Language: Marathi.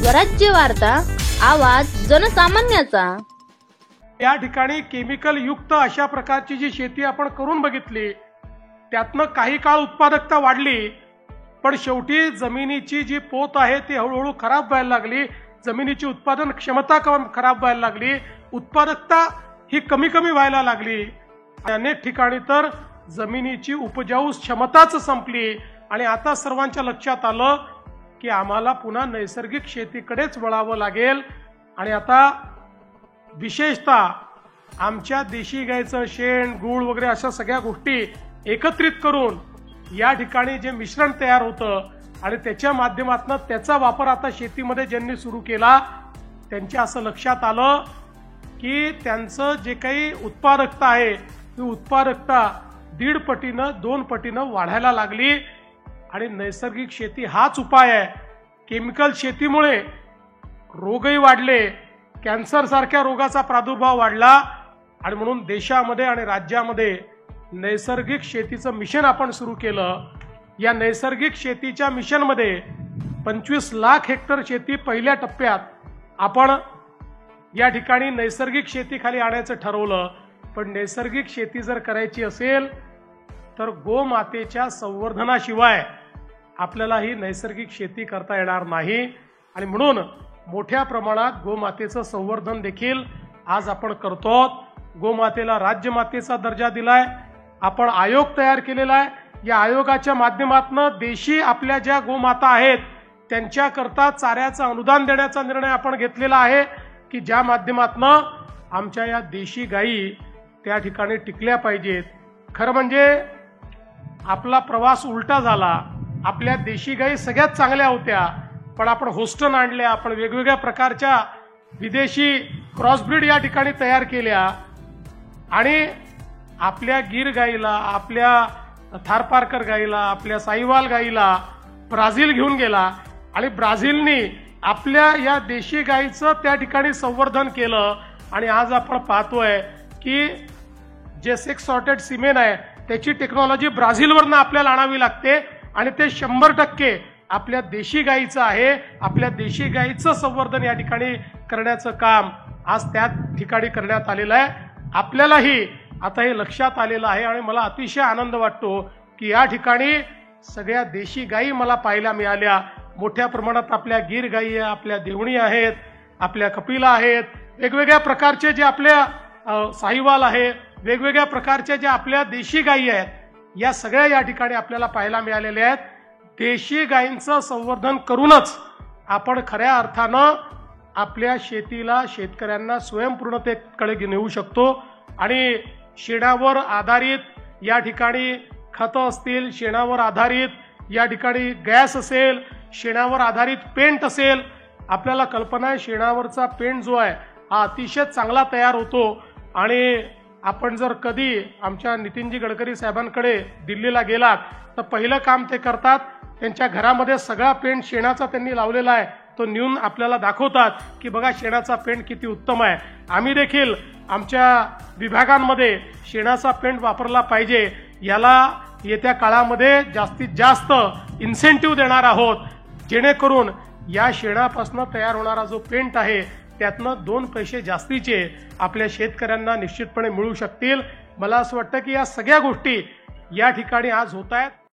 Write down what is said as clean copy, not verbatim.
स्वराज्य वार्ता, आवाज जनसामान्याचा। या ठिकाणी केमिकल युक्त अशा प्रकारची जी शेती आपण करून बघितली, त्यातनं काही काळ उत्पादकता वाढली, पण शेवटी जमिनीची जी पोत आहे ती हळूहळू खराब व्हायला लागली, जमिनीची उत्पादन क्षमता खराब व्हायला लागली, उत्पादकता ही कमी कमी व्हायला लागली। अनेक ठिकाणी तर जमिनीची उपजाऊ क्षमताच संपली आणि आता सर्वांच्या लक्षात आलं की आम्हाला पुन्हा नैसर्गिक शेतीकडेच वळावं लागेल। आणि आता विशेषतः आमच्या देशी गायचं शेण, गूळ वगैरे अशा सगळ्या गोष्टी एकत्रित करून या ठिकाणी जे मिश्रण तयार होतं आणि त्याच्या माध्यमातून त्याचा वापर आता शेतीमध्ये ज्यांनी सुरू केला, त्यांच्या असं लक्षात आलं की त्यांचं जे काही उत्पादकता आहे ती उत्पादकता 1.5 पटीनं 2 पटीनं वाढायला लागली। आणि नैसर्गिक शेती हाच उपाय आहे। केमिकल शेतीमुळे रोगही वाढले, कॅन्सर सारख्या रोगाचा प्रादुर्भाव वाढला आणि म्हणून देशामध्ये आणि राज्यामध्ये नैसर्गिक शेतीचं मिशन आपण सुरू केलं। या नैसर्गिक शेतीच्या मिशनमध्ये 25 लाख हेक्टर शेती पहिल्या टप्प्यात आपण या ठिकाणी नैसर्गिक शेतीखाली आणायचं ठरवलं। पण नैसर्गिक शेती जर करायची असेल तर गोमातेच्या संवर्धनाशिवाय आपल्याला ही नैसर्गिक शेती करता येणार नाही। आणि म्हणून मोठ्या प्रमाणात गोमातेचं संवर्धन देखील आज आपण करतो। गोमातेला राज्यमातेचा दर्जा दिलाय, आपण आयोग तयार केलेला आहे। या आयोगाच्या माध्यमातून देशी आपल्या ज्या गोमाता आहेत त्यांच्याकरता चाऱ्याचं अनुदान देण्याचा निर्णय आपण घेतलेला आहे की ज्या माध्यमातून आमच्या या देशी गायी त्या ठिकाणी टिकल्या पाहिजेत। खरं म्हणजे आपला प्रवास उलटा झाला। आपल्या देशी गायी सगळ्यात चांगल्या होत्या, पण आपण होस्टन आणल्या, आपण वेगवेगळ्या प्रकारच्या विदेशी क्रॉसब्रीड या ठिकाणी तयार केल्या आणि आपल्या गिर गाईला, आपल्या थारपारकर गाईला, आपल्या साईवाल गाईला ब्राझील घेऊन गेला आणि ब्राझीलनी आपल्या या देशी गाईचं त्या ठिकाणी संवर्धन केलं। आणि आज आपण पाहतोय की जे 6 सॉर्टेड सिमेन आहे त्याची टेक्नॉलॉजी ब्राझीलवरनं आपल्याला आणावी लागते आणि ते 100% आपल्या देशी गाईचं आहे। आपल्या देशी गाईचं संवर्धन या ठिकाणी करण्याचं काम आज त्या ठिकाणी करण्यात आलेलं आहे। आपल्यालाही आता हे लक्षात आलेलं आहे आणि मला अतिशय आनंद वाटतो की या ठिकाणी सगळ्या देशी गायी मला पाहायला मिळाल्या। मोठ्या प्रमाणात आपल्या गिर गायी आहे, आपल्या देवणी आहेत, आपल्या कपिला आहेत, वेगवेगळ्या प्रकारचे जे आपल्या साहिवाल आहे, वेगवेगळ्या प्रकारच्या ज्या आपल्या देशी गायी आहेत, या सगळ्या या ठिकाणी आपल्याला पाहायला मिळालेल्या आहेत। देशी गायींचं संवर्धन करूनच आपण खऱ्या अर्थानं आपल्या शेतीला, शेतकऱ्यांना स्वयंपूर्णतेकडे नेऊ शकतो। आणि शेणावर आधारित या ठिकाणी खतं असतील, शेणावर आधारित या ठिकाणी गॅस असेल, शेणावर आधारित पेंट असेल। आपल्याला कल्पना आहे शेणावरचा पेंट जो आहे हा अतिशय चांगला तयार होतो। आणि आपण जर कधी आमच्या नितीनजी गडकरी साहेबांकडे दिल्लीला गेलात तर पहिलं काम ते करतात, त्यांच्या घरामध्ये सगळा पेंट शेणाचा त्यांनी लावलेला आहे, तो नेऊन आपल्याला दाखवतात की बघा शेणाचा पेंट किती उत्तम आहे। आम्ही देखील आमच्या विभागांमध्ये शेणाचा पेंट वापरला पाहिजे, याला येत्या काळामध्ये जास्तीत जास्त इन्सेंटिव्ह देणार आहोत, जेणेकरून या शेणापासून तयार होणारा जो पेंट आहे त्यातनं 2 पैसे जास्तीचे आपल्या शेतकऱ्यांना निश्चितपणे मिळू शकतील। मला असं वाटतं की या सगळ्या गोष्टी या ठिकाणी आज होत आहेत।